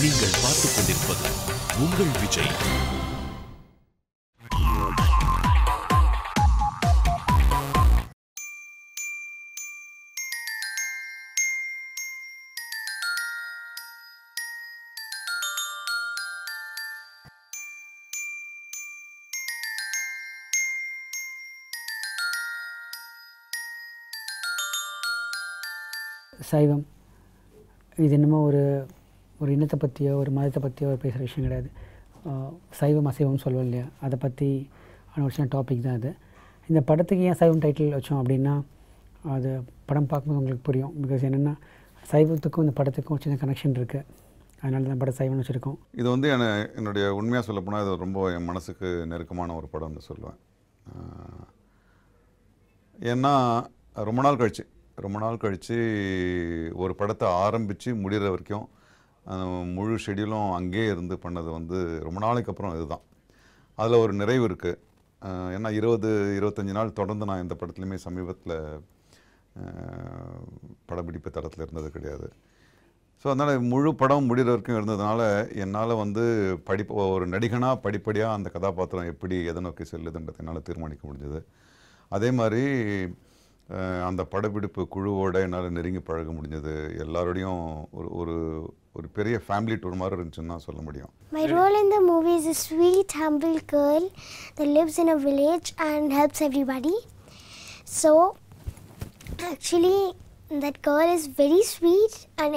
நீங்கள் பார்த்துக் கொண்டிருப்பது உங்கள் விஜய். சைவம் இது என்னமோ ஒரு இனத்தை பற்றியோ ஒரு மதத்தை பற்றியோ பேசுகிற விஷயம் கிடையாது. சைவம் அசைவம்னு சொல்லுவோம் இல்லையா, அதை பற்றி ஒரு சின்ன டாபிக் தான் அது. இந்த படத்துக்கு ஏன் சைவம் டைட்டில் வச்சோம் அப்படின்னா, அது படம் பார்க்கும்போது உங்களுக்கு புரியும். பிகாஸ் என்னென்னா சைவத்துக்கும் இந்த படத்துக்கும் சின்ன கனெக்ஷன் இருக்குது. அதனால தான் படம் சைவம்னு வச்சுருக்கோம். இது வந்து என்னுடைய உண்மையாக சொல்லப்போனால் இது ரொம்ப என் மனசுக்கு நெருக்கமான ஒரு படம்னு சொல்லுவேன். ஏன்னா ரொம்ப நாள் கழித்து ஒரு படத்தை ஆரம்பித்து முடிகிற வரைக்கும் முழு ஷெடியூலும் அங்கேயே இருந்து பண்ணது வந்து ரொம்ப நாளைக்கு அப்புறம் இதுதான். அதில் ஒரு நிறைவு இருக்குது. ஏன்னா 20-25 நாள் தொடர்ந்து நான் எந்த படத்துலையுமே சமீபத்தில் படப்பிடிப்பு தரத்தில் இருந்தது கிடையாது. ஸோ அதனால் முழு படம் முடிகிற வரைக்கும் இருந்ததுனால என்னால் வந்து ஒரு நடிகனாக படிப்படியாக அந்த கதாபாத்திரம் எப்படி எதை நோக்கி செல்லுதுன்றதை என்னால் தீர்மானிக்க முடிஞ்சது. அதே மாதிரி அந்த படப்பிடிப்பு குழுவோட என்னால் நெருங்கி பழக முடிஞ்சது. எல்லாரோடையும் ஒரு பெரிய ஃபேமிலி டூர் மாதிரி இருந்துச்சுன்னு தான் சொல்ல முடியும். My role in the movie is a sweet, humble girl that lives in a village and helps everybody. So, actually, that girl is very sweet and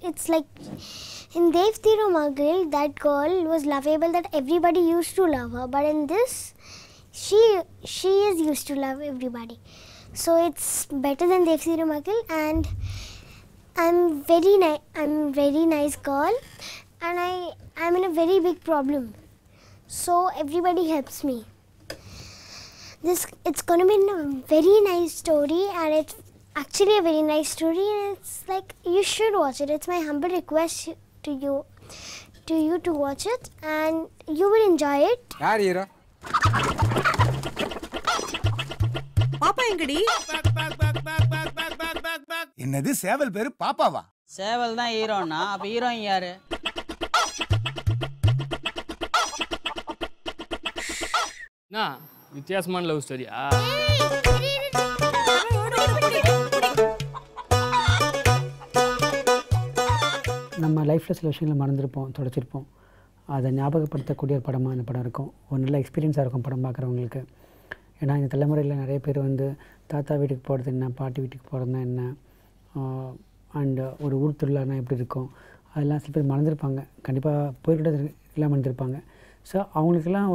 it's like in Dev Thirumagal, that girl was lovable that everybody used to love her. But in this, she is used to love everybody. So it's better than Dev Thirumagal, and I'm very nice girl, and I'm in a very big problem. So everybody helps me. It's going to be a very nice story, and it's actually a very nice story, and it's like you should watch it. It's my humble request to you to watch it, and you will enjoy it. Yaar hero? பாப்பா எங்கடி? என்னது சேவல் பேரு பாப்பாவா? சேவல் தான் ஹீரோனா, அப்ப heroine யாரு? நான் வித்தியாசமான லவ் ஸ்டோரியா? நம்ம லைஃப்பில் சில விஷயங்களை மறந்துருப்போம், தொடச்சிருப்போம். அதை ஞாபகப்படுத்தக்கூடிய ஒரு படமாக இந்த படம் இருக்கும். ஒரு நல்ல எக்ஸ்பீரியன்ஸாக இருக்கும் படம் பார்க்குறவங்களுக்கு. ஏன்னா இந்த தலைமுறையில் நிறைய பேர் வந்து தாத்தா வீட்டுக்கு போகிறது என்ன, பாட்டி வீட்டுக்கு போகிறதுனா என்ன, அண்டு ஒரு ஊர் திருவிழானா எப்படி இருக்கும், அதெல்லாம் சில பேர் மறந்துருப்பாங்க. கண்டிப்பாக போய்கிட்ட எல்லாம் மறந்துருப்பாங்க. ஸோ அவங்களுக்கெல்லாம்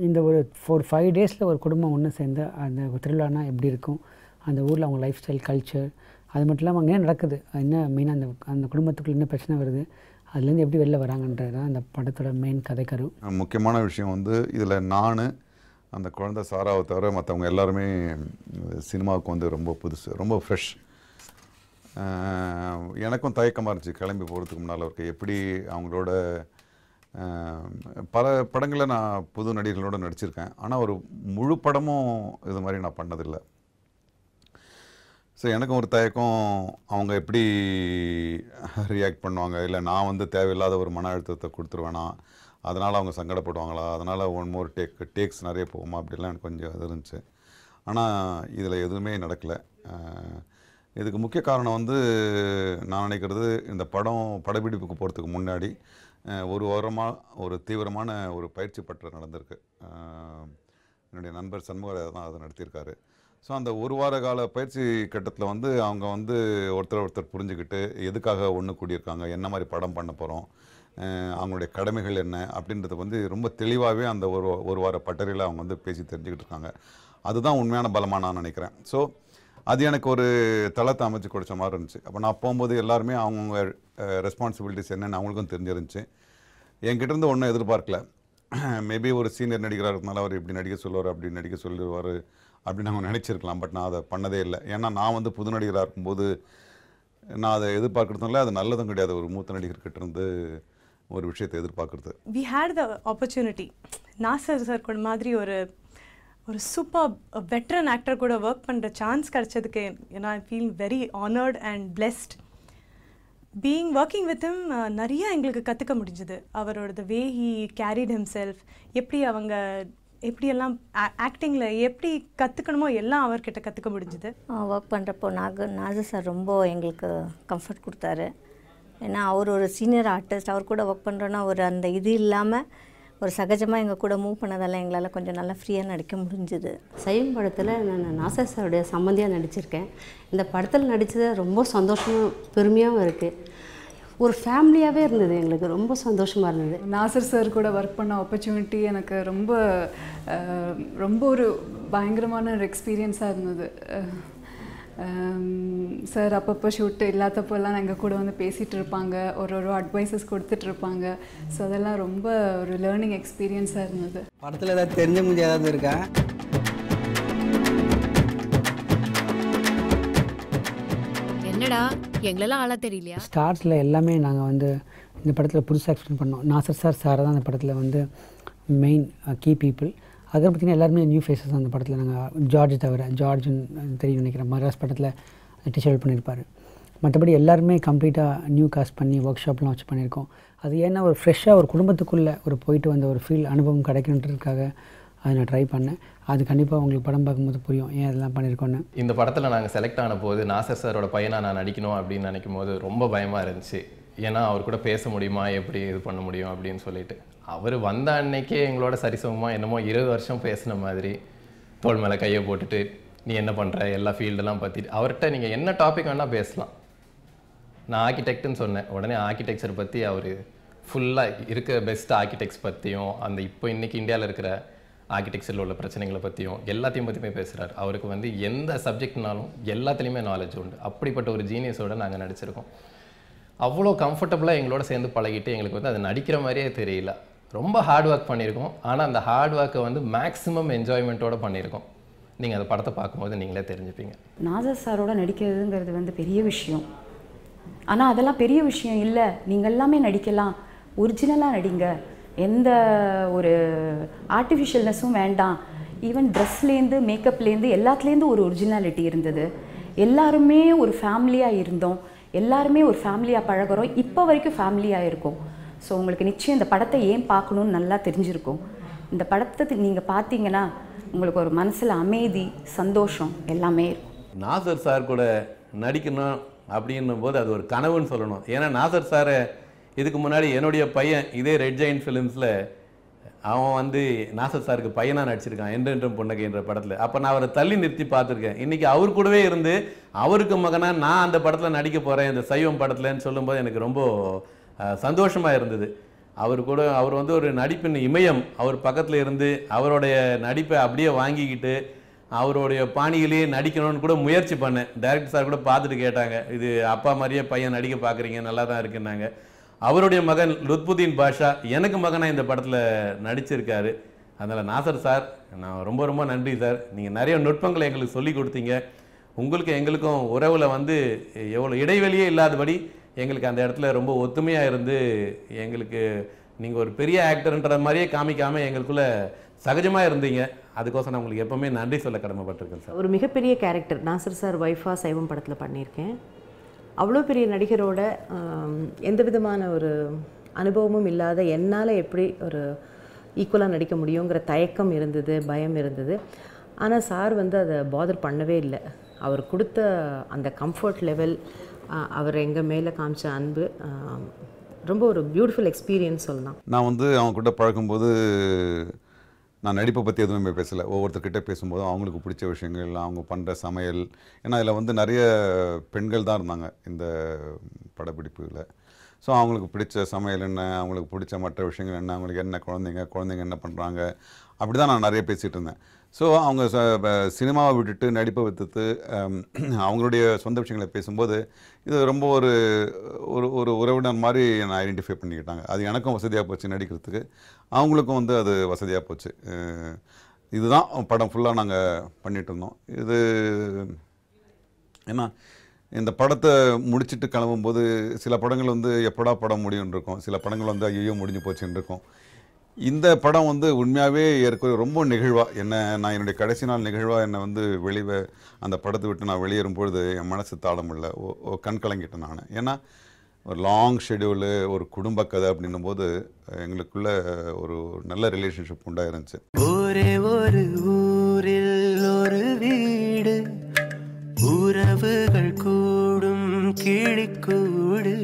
இந்த ஒரு 4-5 டேஸில் ஒரு குடும்பம் ஒன்று சேர்ந்து அந்த திருவிழானா எப்படி இருக்கும், அந்த ஊரில் அவங்க லைஃப் ஸ்டைல், கல்ச்சர், அது மட்டும் இல்லாமல் அங்கே என்ன நடக்குது, என்ன மெயினாக அந்த குடும்பத்துக்குள்ள என்ன பிரச்சனை வருது, அதுலேருந்து எப்படி வெளில வராங்கன்றது தான் அந்த படத்தோட மெயின் கதைக்கரு. முக்கியமான விஷயம் வந்து இதில் நான் அந்த குழந்தை சாராவை தவிர மற்றவங்க எல்லாருமே சினிமாவுக்கு வந்து ரொம்ப புதுசு, ரொம்ப ஃப்ரெஷ். எனக்கும் தயக்கமாக இருந்துச்சு கிளம்பி போகிறதுக்கு முன்னால் அவருக்கு எப்படி அவங்களோட பல படங்களில் நான் புது நடிகர்களோடு நடிச்சிருக்கேன். ஆனால் ஒரு முழு படமும் இது மாதிரி நான் பண்ணதில்லை. ஸோ எனக்கும் ஒரு தயக்கம், அவங்க எப்படி ரியாக்ட் பண்ணுவாங்க, இல்லை நான் வந்து தேவையில்லாத ஒரு மன அழுத்தத்தை கொடுத்துருவேனா, அதனால் அவங்க சங்கடப்படுவாங்களா, அதனால் ஒன் மோர் டேக்ஸ் நிறைய போகுமா, அப்படிலாம் எனக்கு கொஞ்சம் இது இருந்துச்சு. ஆனால் இதில் எதுவுமே நடக்கலை. இதுக்கு முக்கிய காரணம் வந்து நான் நினைக்கிறது, இந்த படப்பிடிப்புக்கு போகிறதுக்கு முன்னாடி ஒரு வாரமாக ஒரு தீவிரமான ஒரு பயிற்சி பற்ற நடந்திருக்கு. என்னுடைய நண்பர் சண்முகராஜ் தான் அதை நடத்தியிருக்காரு. ஸோ அந்த ஒரு வார கால பயிற்சி கட்டத்தில் வந்து அவங்க வந்து ஒருத்தர் புரிஞ்சுக்கிட்டு எதுக்காக ஒன்று கூடியிருக்காங்க, என்ன மாதிரி படம் பண்ண போகிறோம், அவங்களுடைய கடமைகள் என்ன அப்படின்றது வந்து ரொம்ப தெளிவாகவே அந்த ஒரு வார பட்டறையில் அவங்க வந்து பேசி தெரிஞ்சுக்கிட்டு இருக்காங்க. அதுதான் உண்மையான பலமாக நான் நினைக்கிறேன். ஸோ அது எனக்கு ஒரு தளத்தை அமைச்சு கொடுத்த மாதிரி இருந்துச்சு. அப்போ நான் போகும்போது எல்லாருமே அவங்கவுங்க ரெஸ்பான்சிபிலிட்டிஸ் என்னென்னு அவங்களுக்கும் தெரிஞ்சிருந்துச்சு. என்கிட்டேருந்து ஒன்றும் எதிர்பார்க்கல. மேபி ஒரு சீனியர் நடிகராக இருக்கனால அவர் இப்படி நடிக்க சொல்லுவார், அப்படி நடிக்க சொல்லிடுவார் அப்படின்னு அவங்க நினச்சிருக்கலாம். பட் நான் அதை பண்ணதே இல்லை. ஏன்னா நான் வந்து புது நடிகராக இருக்கும்போது நான் அதை எதிர்பார்க்குறதுனால அது நல்லதும் கிடையாது. ஒரு மூத்த நடிகர்கிட்ட இருந்து ஒரு விஷயத்தை எதிர்பார்க்குறது. We had the opportunity. Nassar sir கூட மாதிரி ஒரு சூப்பர் வெட்டரன் ஆக்டர் கூட ஒர்க் பண்ணுற சான்ஸ் கிடச்சதுக்கு I feel very honoured and blessed. Being working with him நிறைய எங்களுக்கு கற்றுக்க முடிஞ்சுது. அவரோட the way he carried himself, எப்படியெல்லாம் ஆக்டிங்கில் எப்படி கற்றுக்கணுமோ எல்லாம் அவர்கிட்ட கற்றுக்க முடிஞ்சுது. ஒர்க் பண்ணுறப்போ நாசர் சார் ரொம்ப எங்களுக்கு கம்ஃபர்ட் கொடுத்தாரு. ஏன்னா அவர் ஒரு சீனியர் ஆர்டிஸ்ட், அவர் கூட ஒர்க் பண்ணுறோன்னா ஒரு அந்த இது இல்லாமல் ஒரு சகஜமாக எங்கள் கூட மூவ் பண்ணதெல்லாம் எங்களால் கொஞ்சம் நல்லா ஃப்ரீயாக நடிக்க முடிஞ்சுது. சைவம் படத்தில் நான் நாசர் சாருடைய சம்மந்தியாக நடிச்சிருக்கேன். இந்த படத்தில் நடித்தது ரொம்ப சந்தோஷமும் பெருமையாகவும் இருக்குது. ஒரு ஃபேமிலியாகவே இருந்தது, எங்களுக்கு ரொம்ப சந்தோஷமாக இருந்தது. நாசர் சார் கூட ஒர்க் பண்ண ஆப்பர்ச்சுனிட்டி எனக்கு ரொம்ப ஒரு பயங்கரமான ஒரு எக்ஸ்பீரியன்ஸாக இருந்தது. சார் அப்பப்போ ஷூட்டு இல்லாதப்போல்லாம் எங்கள் கூட வந்து பேசிகிட்டு இருப்பாங்க, ஒரு அட்வைசஸ் கொடுத்துட்ருப்பாங்க. ஸோ அதெல்லாம் ரொம்ப ஒரு லேர்னிங் எக்ஸ்பீரியன்ஸாக இருந்தது. படத்தில் ஏதாவது தெரிஞ்ச முடிஞ்ச ஏதாவது இருக்கா? என்னடா எங்களெல்லாம் ஆளா தெரியலையா? ஸ்டார்ஸில் எல்லாமே நாங்கள் வந்து இந்த படத்தில் புதுசாக எக்ஸ்பிளைன் பண்ணோம். நாசர் சார் தான் அந்த படத்தில் வந்து மெயின் கீ பீப்புள். அதுக்கப்புறம் பார்த்திங்கன்னா எல்லாருமே நியூ ஃபேஸஸ் அந்த படத்தில். நாங்கள் ஜார்ஜ் தவிர, ஜார்ஜுன்னு தெரியும் நினைக்கிறேன், மராஸ் படத்தில் டீச்சர் பண்ணியிருப்பார். மற்றபடி எல்லாருமே கம்ப்ளீட்டாக நியூ காஸ்ட் பண்ணி ஒர்க் ஷாப்லாம் வச்சு பண்ணியிருக்கோம். அது ஏன்னா ஒரு ஃப்ரெஷ்ஷாக ஒரு குடும்பத்துக்குள்ளே ஒரு போயிட்டு வந்த ஒரு ஃபீல் அனுபவம் கிடைக்கணுன்றதுக்காக அதை நான் ட்ரை பண்ணேன். அது கண்டிப்பாக உங்களுக்கு படம் பார்க்கும்போது புரியும் ஏன் அதெல்லாம் பண்ணியிருக்கோன்னு. இந்த படத்தில் நாங்கள் செலக்ட் ஆன போது நாசர் சாரோட பையனாக நான் நடிக்கணும் அப்படின்னு நினைக்கும் போது ரொம்ப பயமாக இருந்துச்சு. ஏன்னா அவர் கூட பேச முடியுமா, எப்படி இது பண்ண முடியும் அப்படின்னு சொல்லிட்டு. அவர் வந்த அன்னைக்கே எங்களோட சரிசமமாக என்னமோ 20 வருஷம் பேசின மாதிரி தோள் மேலே கையை போட்டுட்டு நீ என்ன பண்ணுற எல்லா ஃபீல்டெல்லாம் பற்றிட்டு அவர்கிட்ட நீங்கள் என்ன டாபிக் வேணால் பேசலாம். நான் ஆர்கிடெக்ட்னு சொன்னேன், உடனே ஆர்கிடெக்சர் பற்றி அவர் ஃபுல்லாக இருக்கிற பெஸ்ட் ஆர்கிடெக்ட்ஸ் பற்றியும் அந்த இப்போ இன்றைக்கி இந்தியாவில் இருக்கிற ஆர்கிடெக்சரில் உள்ள பிரச்சனைகளை பற்றியும் எல்லாத்தையும் பற்றியுமே பேசுகிறார். அவருக்கு வந்து எந்த சப்ஜெக்ட்னாலும் எல்லாத்துலேயுமே நாலேஜ் உண்டு. அப்படிப்பட்ட ஒரு ஜீனியஸோடு நாங்கள் நடிச்சிருக்கோம். அவ்வளோ கம்ஃபர்டபுளாக எங்களோட சேர்ந்து பழகிட்டு எங்களுக்கு வந்து அது நடிக்கிற மாதிரியே தெரியல. ரொம்ப ஹார்ட் ஒர்க் பண்ணியிருக்கோம். ஆனால் அந்த ஹார்ட் ஒர்க்கை வந்து மேக்ஸிமம் என்ஜாய்மெண்ட்டோடு பண்ணியிருக்கோம். நீங்கள் அந்த படத்தை பார்க்கும்போது நீங்களே தெரிஞ்சுப்பீங்க. நாசர் சாரோட நடிக்கிறதுங்கிறது வந்து பெரிய விஷயம். ஆனால் அதெல்லாம் பெரிய விஷயம் இல்லை. நீங்கள் எல்லாமே நடிக்கலாம், ஒரிஜினலாக நடிங்க, எந்த ஒரு ஆர்டிஃபிஷியல்னஸும் வேண்டாம். ஈவன் ட்ரெஸ்லேருந்து மேக்கப்லேருந்து எல்லாத்துலேருந்து ஒரு ஒரிஜினாலிட்டி இருந்தது. எல்லாருமே ஒரு ஃபேமிலியாக இருந்தோம், எல்லாருமே ஒரு ஃபேமிலியாக பழகிறோம், இப்போ வரைக்கும் ஃபேமிலியாக இருக்கும். ஸோ உங்களுக்கு நிச்சயம் இந்த படத்தை ஏன் பார்க்கணுன்னு நல்லா தெரிஞ்சிருக்கும். இந்த படத்தை நீங்கள் பார்த்தீங்கன்னா உங்களுக்கு ஒரு மனசில் அமைதி, சந்தோஷம் எல்லாமே இருக்கும். நாசர் சார் கூட நடிக்கணும் அப்படின்னும் போது அது ஒரு கனவுன்னு சொல்லணும். ஏன்னா நாசர் சாரை இதுக்கு முன்னாடி என்னுடைய பையன் இதே ரெட் ஜெயின் ஃபிலிம்ஸில் அவன் வந்து நாசர் சாருக்கு பையனாக நடிச்சிருக்கான் என்றென்றும் புன்னகைன்ற படத்தில். அப்போ நான் அவரை தள்ளி நிறுத்தி பார்த்துருக்கேன். இன்றைக்கி அவர் கூடவே இருந்து அவருக்கு மகனாக நான் அந்த படத்தில் நடிக்க போகிறேன் இந்த சைவம் படத்தில்ன்னு சொல்லும்போது எனக்கு ரொம்ப சந்தோஷமாக இருந்தது. அவர் வந்து ஒரு நடிப்பின் இமயம். அவர் பக்கத்தில் இருந்து அவருடைய நடிப்பை அப்படியே வாங்கிக்கிட்டு அவருடைய பாணியிலேயே நடிக்கணும்னு கூட முயற்சி பண்ணேன். டைரக்டர் சார் கூட பார்த்துட்டு கேட்டாங்க, இது அப்பா மாதிரியே பையன் நடிக்க பார்க்குறீங்க, நல்லா தான் இருக்குன்னாங்க. அவருடைய மகன் லுத்புதீன் பாஷா எனக்கு மகனாக இந்த படத்தில் நடிச்சிருக்காரு. அதனால் நாசர் சார் நான் ரொம்ப ரொம்ப நன்றி சார். நீங்கள் நிறைய நுட்பங்களை எங்களுக்கு சொல்லி கொடுத்தீங்க. உங்களுக்கு எங்களுக்கும் உறவில் வந்து எவ்வளோ இடைவெளியே இல்லாதபடி எங்களுக்கு அந்த இடத்துல ரொம்ப ஒத்துமையாக இருந்து எங்களுக்கு நீங்கள் ஒரு பெரிய ஆக்டர்ன்ற மாதிரியே காமிக்காமல் எங்களுக்குள்ளே சகஜமாக இருந்தீங்க. அதுக்கோசம் நான் உங்களுக்கு எப்போவுமே நன்றி சொல்ல கடமைப்பட்டிருக்கேன் சார். ஒரு மிகப்பெரிய கேரக்டர் நாசர் சார் ஒய்ஃபாக சைவம் படத்தில் பண்ணியிருக்கேன். அவ்வளோ பெரிய நடிகரோட எந்த விதமான ஒரு அனுபவமும் இல்லாத என்னால் எப்படி ஒரு ஈக்குவலாக நடிக்க முடியுங்கிற தயக்கம் இருந்தது, பயம் இருந்தது. ஆனால் சார் வந்து அதை பாதர் பண்ணவே இல்லை. அவர் கொடுத்த அந்த கம்ஃபர்ட் லெவல், அவர் எங்கள் மேலே காமிச்ச அன்பு ரொம்ப ஒரு பியூட்டிஃபுல் எக்ஸ்பீரியன்ஸ் சொல்லலாம். நான் வந்து அவங்க கூட பழகும்போது நான் நடிப்பை பற்றி எதுவுமே பேசலை. ஒவ்வொருத்தர்கிட்ட பேசும்போது அவங்களுக்கு பிடிச்ச விஷயங்கள், அவங்க பண்ணுற சமையல், ஏன்னா அதில் வந்து நிறைய பெண்கள் தான் இருந்தாங்க இந்த படப்பிடிப்பில். ஸோ அவங்களுக்கு பிடிச்ச சமையல் என்ன, அவங்களுக்கு பிடிச்ச மற்ற விஷயங்கள் என்ன, அவங்களுக்கு என்ன குழந்தைங்க என்ன பண்ணுறாங்க, அப்படி தான் நான் நிறைய பேசிகிட்டு இருந்தேன். ஸோ அவங்க சினிமாவை விட்டுட்டு நடிப்பை விட்டுட்டு அவங்களுடைய சொந்த விஷயங்களை பேசும்போது இது ரொம்ப ஒரு ஒரு உறவினர் மாதிரி நான் ஐடென்டிஃபை பண்ணிக்கிட்டாங்க. அது எனக்கும் வசதியாக போச்சு நடிக்கிறதுக்கு, அவங்களுக்கும் வந்து அது வசதியாக போச்சு. இதுதான் படம் ஃபுல்லாக நாங்கள் பண்ணிகிட்டு இருந்தோம். இது ஏன்னா இந்த படத்தை முடிச்சுட்டு கிளம்பும்போது சில படங்கள் வந்து எப்படா படம் முடியும்னு இருக்கும், சில படங்கள் வந்து ஐயோ முடிஞ்சு போச்சுன்னு இருக்கும். இந்த படம் வந்து உண்மையாகவே ஏற்கனவே ரொம்ப நிகழ்வாக நான் என்னுடைய கடைசி நாள் நிகழ்வாக என்னை வந்து அந்த படத்தை விட்டு நான் வெளியேறும்பொழுது என் மனசு தாள முடியல, கண் கலங்கிட்டேன் நான். ஏன்னா ஒரு லாங் ஷெடியூலு, ஒரு குடும்ப கதை அப்படின்னும் போது எங்களுக்குள்ள ஒரு நல்ல ரிலேஷன்ஷிப் உண்டாயிருந்துச்சு. ஒரே ஒரு ஊரில் ஒரு வீடு, உறவுகள் கூடும் கிளிக்கூடு,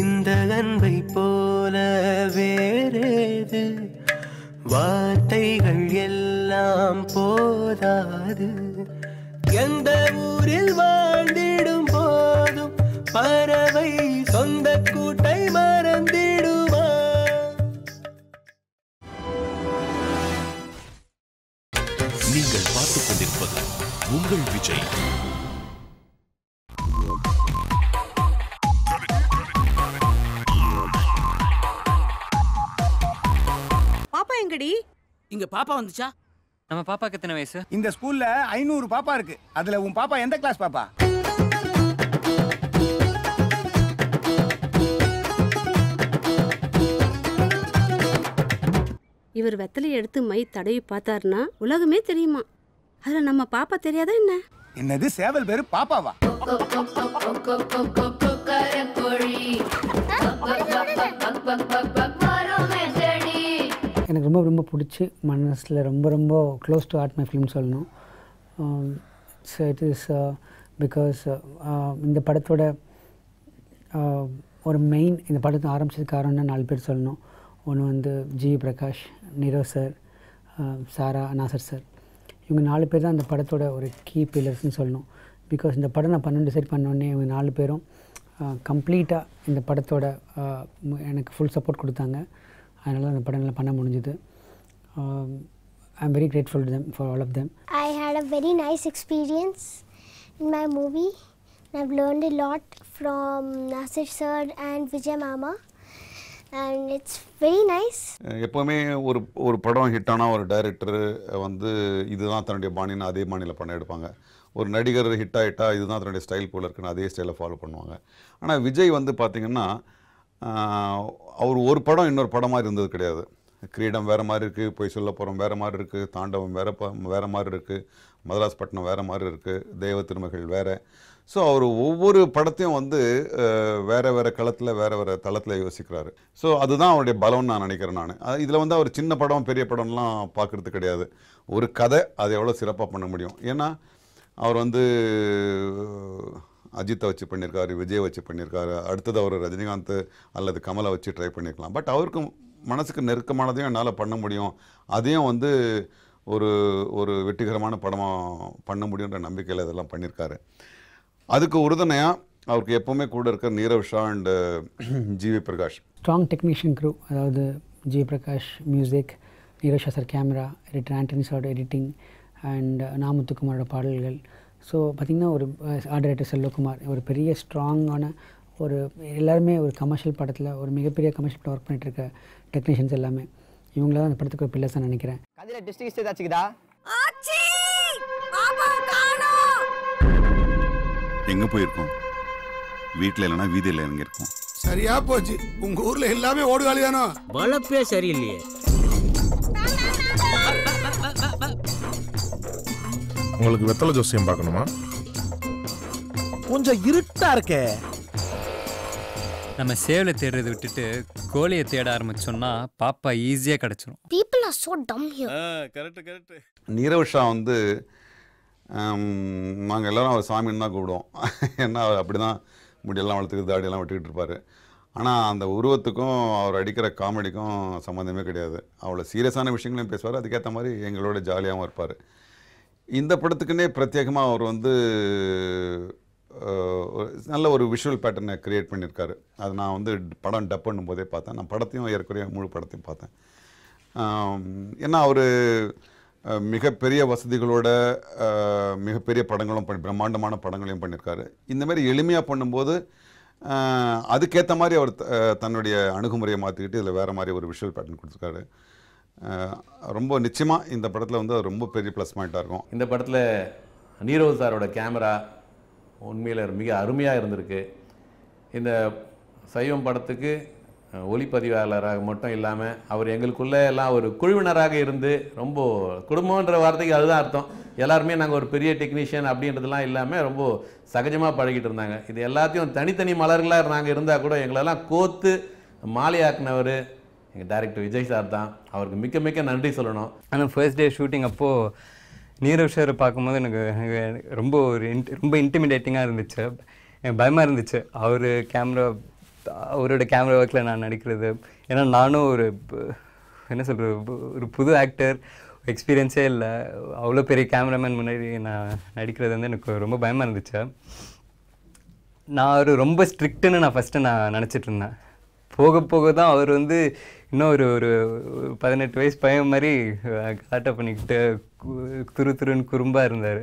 இந்த அன்பை போல வேறேது, வார்த்தைகள் எல்லாம் போதாது, எந்த ஊரில் வாழ்ந்திடும் போதும் பறவை சொந்த கூட்டை மறந்திடுமா. நீங்கள் பார்த்துக் கொண்டிருப்பது உங்கள் விஜய். பாப்பா எங்கடி? இங்க பாப்பா வந்துச்சா? நம்ம பாப்பாக்கு எத்தனை வயசு? இந்த ஸ்கூல்ல 500 பாப்பா இருக்கு. அதுல உன் பாப்பா எந்த கிளாஸ் பாப்பா? இவர் வெத்தலை எடுத்து மை தடவி பார்த்தாருன்னா உலகமே தெரியுமா. அதுல நம்ம பாப்பா தெரியாதா என்ன? என்னது சேவல் பேரு பாப்பாவா? எனக்கு ரொம்ப ரொம்ப பிடிச்சி மனசில் ரொம்ப ரொம்ப close to art my film சொல்லணும். ஸோ இட் இஸ் பிகாஸ் இந்த படத்தோட ஒரு மெயின், இந்த படத்தை ஆரம்பிச்சதுக்கு காரணம்னா 4 பேர் சொல்லணும். ஒன்று வந்து ஜி பிரகாஷ், நீரவ் சார், சாரா, நாசர் சார். இவங்க 4 பேர் தான் இந்த படத்தோட ஒரு கீ பில்லர்ஸ்னு சொல்லணும். பிகாஸ் இந்த படம் நான் 12 டிசைட் பண்ணோடனே இவங்க 4 பேரும் கம்ப்ளீட்டாக இந்த படத்தோட எனக்கு ஃபுல் சப்போர்ட் கொடுத்தாங்க. அதனால் அந்த படம் நல்லா பண்ண முடிஞ்சுது. I am very grateful to them for all of them. I had a very nice experience in my movie. I've learned a lot from Nasir sir and Vijay Mama. And it's very nice. எப்போவுமே ஒரு படம் hit ஆனால் ஒரு director வந்து இதுதான் தன்னுடைய பாணின்னு அதே பாணியில் படம் எடுப்பாங்க. ஒரு நடிகர் ஹிட் ஆகிட்டா இதுதான் தன்னுடைய ஸ்டைல் போல் இருக்குன்னு அதே ஸ்டைலில் ஃபாலோ பண்ணுவாங்க. ஆனால் விஜய் வந்து பார்த்திங்கன்னா அவர் ஒரு படம் இன்னொரு படம் மாதிரி இருந்தது கிடையாது. கிரீடம் வேறு மாதிரி இருக்குது, பொய் சொல்ல போகிறோம் வேறு மாதிரி இருக்குது, தாண்டவம் வேறு மாதிரி இருக்குது, மதராஸ் பட்டினம் வேறு மாதிரி இருக்குது, தெய்வ திருமகள் வேறு. ஸோ அவர் ஒவ்வொரு படத்தையும் வந்து வேறு வேறு களத்தில் வேறு வேறு தளத்தில் யோசிக்கிறாரு. ஸோ அதுதான் அவருடைய பலம்னு நான் நினைக்கிறேன். நான் இதில் வந்து அவர் சின்ன படம் பெரிய படம்லாம் பார்க்குறது கிடையாது. ஒரு கதை அதை எவ்வளோ சிறப்பாக பண்ண முடியும். ஏன்னா அவர் வந்து அஜித்தை வச்சு பண்ணியிருக்காரு, விஜய் வச்சு பண்ணியிருக்காரு, அடுத்தது அவர் ரஜினிகாந்த் அல்லது கமலை வச்சு ட்ரை பண்ணியிருக்கலாம். பட் அவருக்கு மனசுக்கு நெருக்கமானதையும் என்னால் பண்ண முடியும், அதையும் வந்து ஒரு வெற்றிகரமான படமாக பண்ண முடியுன்ற நம்பிக்கையில் இதெல்லாம் பண்ணியிருக்காரு. அதுக்கு உறுதுணையாக அவருக்கு எப்போவுமே கூட இருக்கிற Nirav Shah and GV Prakash. Strong technician crew, அதாவது GV Prakash music, Nirav Shah sir camera, editor Antony சாரோட எடிட்டிங் அண்ட் நாமுத்துக்குமாரோட பாடல்கள். ஸோ பார்த்திங்கன்னா ஒரு ஆர்ட் டைரக்டர் செல்வகுமார், ஒரு பெரிய ஸ்ட்ராங்கான ஒரு எல்லாருமே ஒரு கமர்ஷியல் படத்தில் ஒரு மிகப்பெரிய கமர்ஷியல் படம் ஒர்க் பண்ணிகிட்ருக்க டெக்னீஷியன்ஸ் எல்லாமே இவங்கள தான் அந்த படத்துக்கு ஒரு பில்லர்ஸ் தான் நினைக்கிறேன். கதிர டிஸ்ட்ரிக்ட் ஏதாச்சுக்குதா? எங்கே போயிருக்கோம்? வீட்டில் இல்லைனா வீதியில் எங்கே இருக்கோம்? சரியா போச்சு. உங்க ஊர்ல எல்லாமே ஓடுகாலி தானோ? வளப்பே சரியில்லையே. உங்களுக்கு வெத்தலை ஜோசியம் பார்க்கணுமா? கொஞ்சம் இருட்டா இருக்கே. நம்ம சேவலை தேடுறதை விட்டுட்டு கோழியை தேட ஆரம்பிச்சோம்னா பாப்பா ஈஸியாக கிடச்சிரும். People are so dumb here. Correct. Nirav Shah வந்து நாங்கள் எல்லோரும் அவர் சாமின்னு தான் கூப்பிடுவோம். ஏன்னா அவர் அப்படி தான் முடியெல்லாம் வளர்த்துக்கிட்டு தாடியெல்லாம் விட்டுக்கிட்டு இருப்பார். ஆனால் அந்த உருவத்துக்கும் அவர் அடிக்கிற காமெடிக்கும் சம்மந்தமே கிடையாது. அவ்வளோ சீரியஸான விஷயங்களையும் பேசுவார், அதுக்கேற்ற மாதிரி எங்களோட ஜாலியாகவும் இருப்பார். இந்த படத்துக்குன்னே பிரத்யேகமாக அவர் வந்து நல்ல ஒரு விஷுவல் பேட்டர்னை க்ரியேட் பண்ணியிருக்காரு. அது நான் வந்து படம் டப் பண்ணும்போதே பார்த்தேன். நான் படத்தையும் ஏற்கனவே முழு படத்தையும் பார்த்தேன். ஏன்னா அவர் மிகப்பெரிய வசதிகளோட மிகப்பெரிய படங்களும் பிரம்மாண்டமான படங்களையும் பண்ணியிருக்காரு. இந்தமாரி எளிமையாக பண்ணும்போது அதுக்கேற்ற மாதிரி அவர் தன்னுடைய அணுகுமுறையை மாற்றிக்கிட்டு இதில் வேறு மாதிரி ஒரு விஷுவல் பேட்டர்ன் கொடுத்துருக்காரு. ரொம்ப நிச்சயமாக இந்த படத்தில் வந்து அது ரொம்ப பெரிய ப்ளஸ் பாயிண்ட்டாக இருக்கும். இந்த படத்தில் நீரவ் சாரோட கேமரா உண்மையில் மிக அருமையாக இருந்திருக்கு. இந்த சைவம் படத்துக்கு ஒளிப்பதிவாளராக மட்டும் இல்லாமல் அவர் எங்களுக்குள்ளே எல்லாம் ஒரு குழுவினராக இருந்து ரொம்ப குடும்பன்ற வார்த்தைக்கு அதுதான் அர்த்தம். எல்லாருமே நாங்கள் ஒரு பெரிய டெக்னீஷியன் அப்படின்றதுலாம் இல்லாமல் ரொம்ப சகஜமாக பழகிட்டு இருந்தாங்க. இது எல்லாத்தையும் தனித்தனி மலர்களாக நாங்கள் இருந்தால் கூட எங்களெல்லாம் கோத்து மாலையாக்குனவர் எங்கள் டைரக்டர் விஜய் சார் தான். அவருக்கு மிக்க மிக்க நன்றி சொல்லணும். ஆனால் ஃபர்ஸ்ட் டே ஷூட்டிங் அப்போது நீரவ் சார் பார்க்கும்போது எனக்கு ரொம்ப ரொம்ப இன்டிமிடேட்டிங்காக இருந்துச்சு. எனக்கு பயமாக இருந்துச்சு. அவரோட கேமரா ஒர்க்கில் நான் நடிக்கிறது. ஏன்னா நானும் ஒரு என்ன சொல்கிறது, ஒரு புது ஆக்டர், எக்ஸ்பீரியன்ஸே இல்லை. அவ்வளோ பெரிய கேமராமேன் முன்னாடி நான் நடிக்கிறது வந்து எனக்கு ரொம்ப பயமாக இருந்துச்சு. நான் ரொம்ப ஸ்ட்ரிக்ட்டுன்னு நான் ஃபஸ்ட்டு நினச்சிட்டு இருந்தேன். போக போக தான் அவர் வந்து இன்னும் ஒரு 18 வயசு பையன் மாதிரி கலாட்டா பண்ணிக்கிட்டு துருன்னு குறும்பாக இருந்தார்.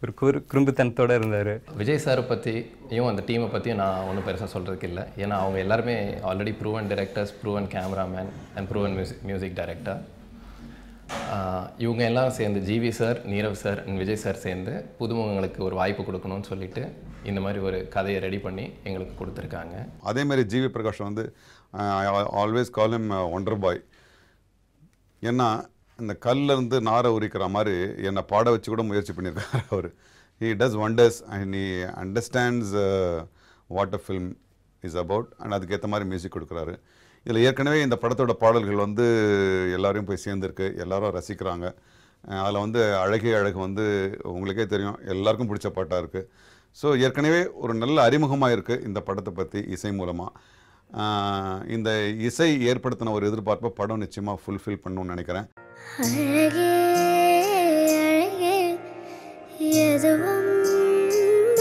ஒரு குறும்புத்தனத்தோடு இருந்தார். விஜய் சாரை பற்றியும் அந்த டீமை பற்றியும் நான் ஒன்றும் பெருசாக சொல்கிறதுக்கு இல்லை. ஏன்னா அவங்க எல்லாருமே already proven directors, proven cameraman and proven music director. இவங்க எல்லாம் சேர்ந்து GV sir, Nirav sir and Vijay sir சேர்ந்து புதுமுகங்களுக்கு ஒரு வாய்ப்பு கொடுக்கணும்னு சொல்லிட்டு இந்த மாதிரி ஒரு கதையை ரெடி பண்ணி எங்களுக்கு கொடுத்துருக்காங்க. அதேமாதிரி ஜிவி பிரகாஷ் வந்து ஆல்வேஸ் கால் ஹிம் ஒண்டர் பாய். ஏன்னா இந்த கல்லேருந்து நாரை உரிக்கிற மாதிரி என்னை பாட வச்சு கூட முயற்சி பண்ணியிருக்காரு அவர். He does wonders and he understands what a film is about and அதுக்கேற்ற மாதிரி மியூசிக் கொடுக்குறாரு. இதில் ஏற்கனவே இந்த படத்தோட பாடல்கள் வந்து எல்லாரையும் போய் சேர்ந்துருக்கு, எல்லாரும் ரசிக்கிறாங்க. அதில் வந்து அழகே அழகு வந்து உங்களுக்கே தெரியும், எல்லாருக்கும் பிடிச்ச பாட்டாக இருக்குது. ஸோ ஏற்கனவே ஒரு நல்ல அறிமுகமாக இருக்குது இந்த படத்தை பற்றி இசை மூலமாக. இந்த இசை ஏற்படுத்தின ஒரு எதிர்பார்ப்பை படம் நிச்சயமாக ஃபுல்ஃபில் பண்ணணும்னு நினைக்கிறேன். அழகே அழகே எதுவும்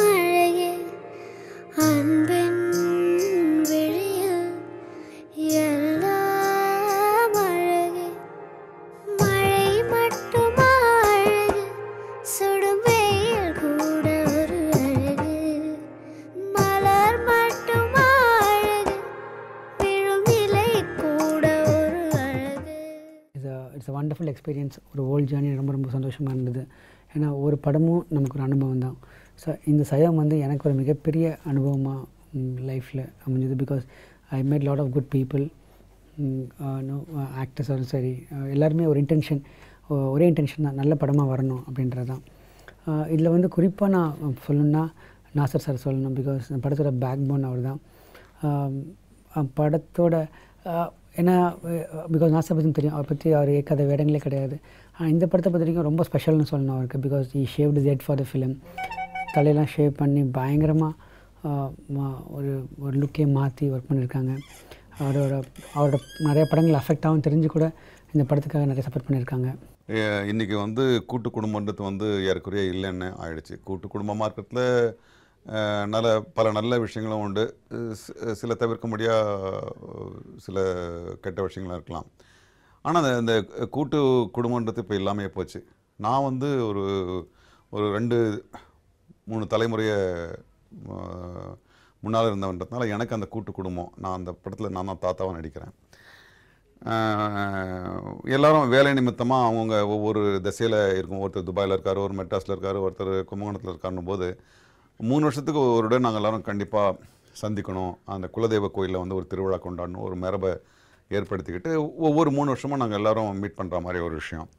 அழகே அன்பின் விழியில் எல்லாம் அழகே மழை மட்டுமா அழகு சுடும் வெயில் கூட ஒரு அழகு மலர் மட்டுமா அழகு விழும் இலை கூட ஒரு அழகு. It's a wonderful experience. ஒரு ஹோல் ஜேர்னி ரொம்ப சந்தோஷமாக இருந்தது. ஏன்னா ஒரு படமும் நமக்கு ஒரு அனுபவம் தான். ஸோ இந்த சயம் வந்து எனக்கு ஒரு மிகப்பெரிய அனுபவமாக லைஃப்பில் அமைஞ்சது. Because I met lot of good people, ஆக்டர்ஸாலும் சரி, எல்லாருமே ஒரே இன்டென்ஷன் தான், நல்ல படமாக வரணும் அப்படின்றது தான். இதில் வந்து குறிப்பாக நான் சொல்லணுன்னா நாசர் சார் சொல்லணும். பிகாஸ் இந்த படத்தோட பேக் போன் அவர் தான். படத்தோட ஏன்னா பிகாஸ் நாசர் பற்றி தெரியும், அவரை பற்றி அவர் ஏற்காத வேடங்களே கிடையாது. இந்த படத்தை பொறுத்த வரைக்கும் ரொம்ப ஸ்பெஷல்னு சொல்லணும் அவருக்கு. Because he shaved is head for the film. தலையெல்லாம் ஷேவ் பண்ணி பயங்கரமாக ஒரு லுக்கே மாற்றி ஒர்க் பண்ணியிருக்காங்க. அவரோட நிறைய படங்கள் அஃபெக்ட் ஆகும் தெரிஞ்சு கூட இந்த படத்துக்காக நிறைய சப்போர்ட் பண்ணியிருக்காங்க. இன்றைக்கி வந்து கூட்டு குடும்பன்றது வந்து ஏறக்குறைய இல்லைன்னு ஆயிடுச்சு. கூட்டு குடும்பமாக இருக்கிறதுல பல நல்ல விஷயங்களும் உண்டு, சில தவிர்க்க முடியாத சில கெட்ட விஷயங்களும் இருக்கலாம். ஆனால் இந்த கூட்டு குடும்பன்றது இப்போ இல்லாமையே போச்சு. நான் வந்து ஒரு 2-3 தலைமுறையை முன்னால் இருந்தவன்றதுனால எனக்கு அந்த கூட்டு குடும்பம், நான் அந்த படத்தில் நான் தான் தாத்தாவாக நடிக்கிறேன். எல்லோரும் வேலை நிமித்தமாக அவங்கவுங்க ஒவ்வொரு திசையில் இருக்கும். ஒருத்தர் துபாயில் இருக்கார், ஒரு மெட்ராஸில் இருக்கார், ஒருத்தர் கும்பகோணத்தில் இருக்காருன்னும் போது 3 வருஷத்துக்கு ஒரு நாங்கள் எல்லோரும் கண்டிப்பாக சந்திக்கணும். அந்த குலதெய்வ கோயிலில் வந்து ஒரு திருவிழா கொண்டாடணும், ஒரு மரபை ஏற்படுத்திக்கிட்டு ஒவ்வொரு 3 வருஷமும் நாங்கள் எல்லோரும் மீட் பண்ணுற மாதிரி ஒரு விஷயம்.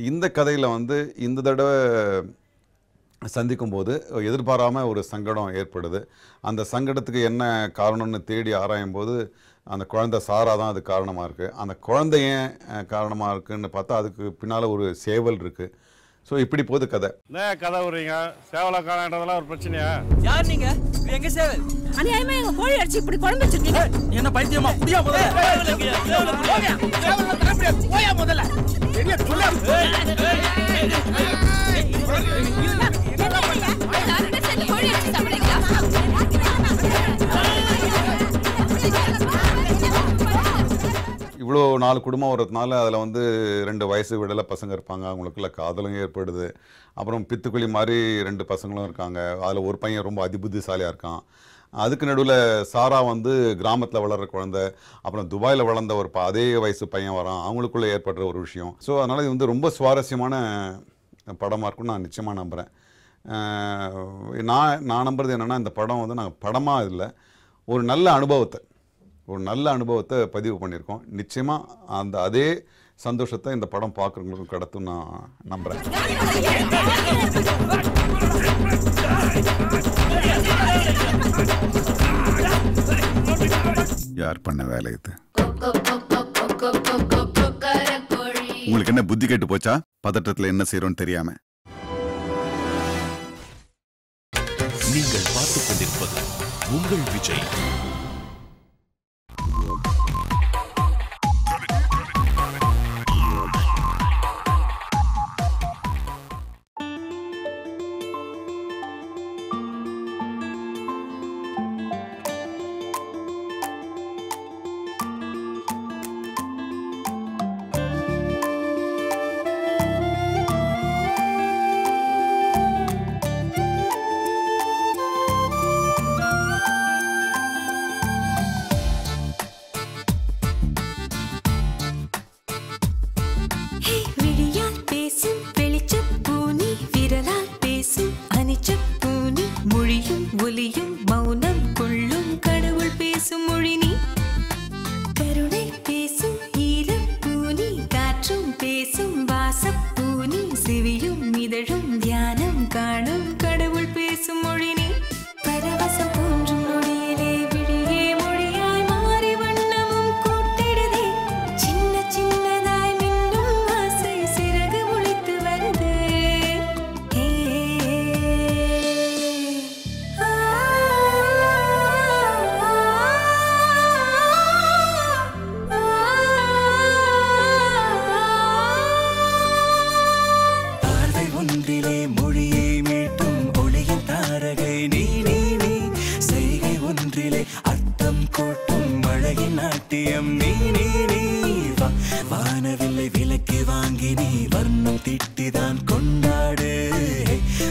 இந்த கதையில் வந்து இந்த தடவை சந்திக்கும்போது எதிர்பாராமல் ஒரு சங்கடம் ஏற்படுது. அந்த சங்கடத்துக்கு என்ன காரணம்னு தேடி ஆராயும் போது அந்த குழந்தை சாரா தான் அது காரணமாக இருக்குது. அந்த குழந்தை ஏன் காரணமாக இருக்குதுன்னு பார்த்தா அதுக்கு பின்னால் ஒரு சேவல் இருக்குது. ஸோ இப்படி போகுது கதை. கதை விடுறீங்க, சேவலை காணன்றதெல்லாம் ஒரு பிரச்சனையா? யார் நீங்க? எங்க சேவல்? அநியாயமா எங்க கோழி அடிச்சு இப்படி குழம்பு வச்சிருக்கீங்க. என்ன பைத்தியமா? புடியா முதல்ல. போயா முதல்ல. சரியா சொல்ல. கோழி அடிச்சு சாப்பிடுறீங்களா? இவ்வளோ 4 குடும்பம் வரதுனால அதில் வந்து 2 வயசு விடலை பசங்க இருப்பாங்க, அவங்களுக்குள்ள காதலும் ஏற்படுது. அப்புறம் பித்துக்குழி மாதிரி 2 பசங்களும் இருக்காங்க. அதில் ஒரு பையன் ரொம்ப அதிபுத்திசாலியாக இருக்கான். அதுக்கு நடுவில் சாரா வந்து கிராமத்தில் வளர்கிற குழந்தை, அப்புறம் துபாயில் வளர்ந்த ஒரு அதே வயசு பையன் வரான், அவங்களுக்குள்ளே ஏற்படுற ஒரு விஷயம். ஸோ அதனால் இது வந்து ரொம்ப சுவாரஸ்யமான படமாக இருக்கும்னு நான் நிச்சயமாக நம்புகிறேன். நான் நம்புறது என்னென்னா இந்த படம் வந்து நாங்கள் படமாக இல்லை, ஒரு நல்ல அனுபவத்தை ஒரு நல்ல அனுபவத்தை பதிவு பண்ணியிருக்கோம். நிச்சயமாக அதே சந்தோஷத்தை இந்த படம் பார்க்குறவங்களுக்கும் கடத்தும் நான் நம்புகிறேன். யார் பண்ண வேலை இது? உங்களுக்கு என்ன புத்தி கெட்டு போச்சா? பதட்டத்தில் என்ன செய்யறோம்னு தெரியாம. நீங்கள் பார்த்துக் கொண்டிருப்பது உங்கள் விஜய்.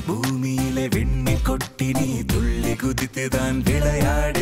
பூமியிலே விண்ணை கொட்டி நீ துள்ளி குதித்துதான் விளையாடு.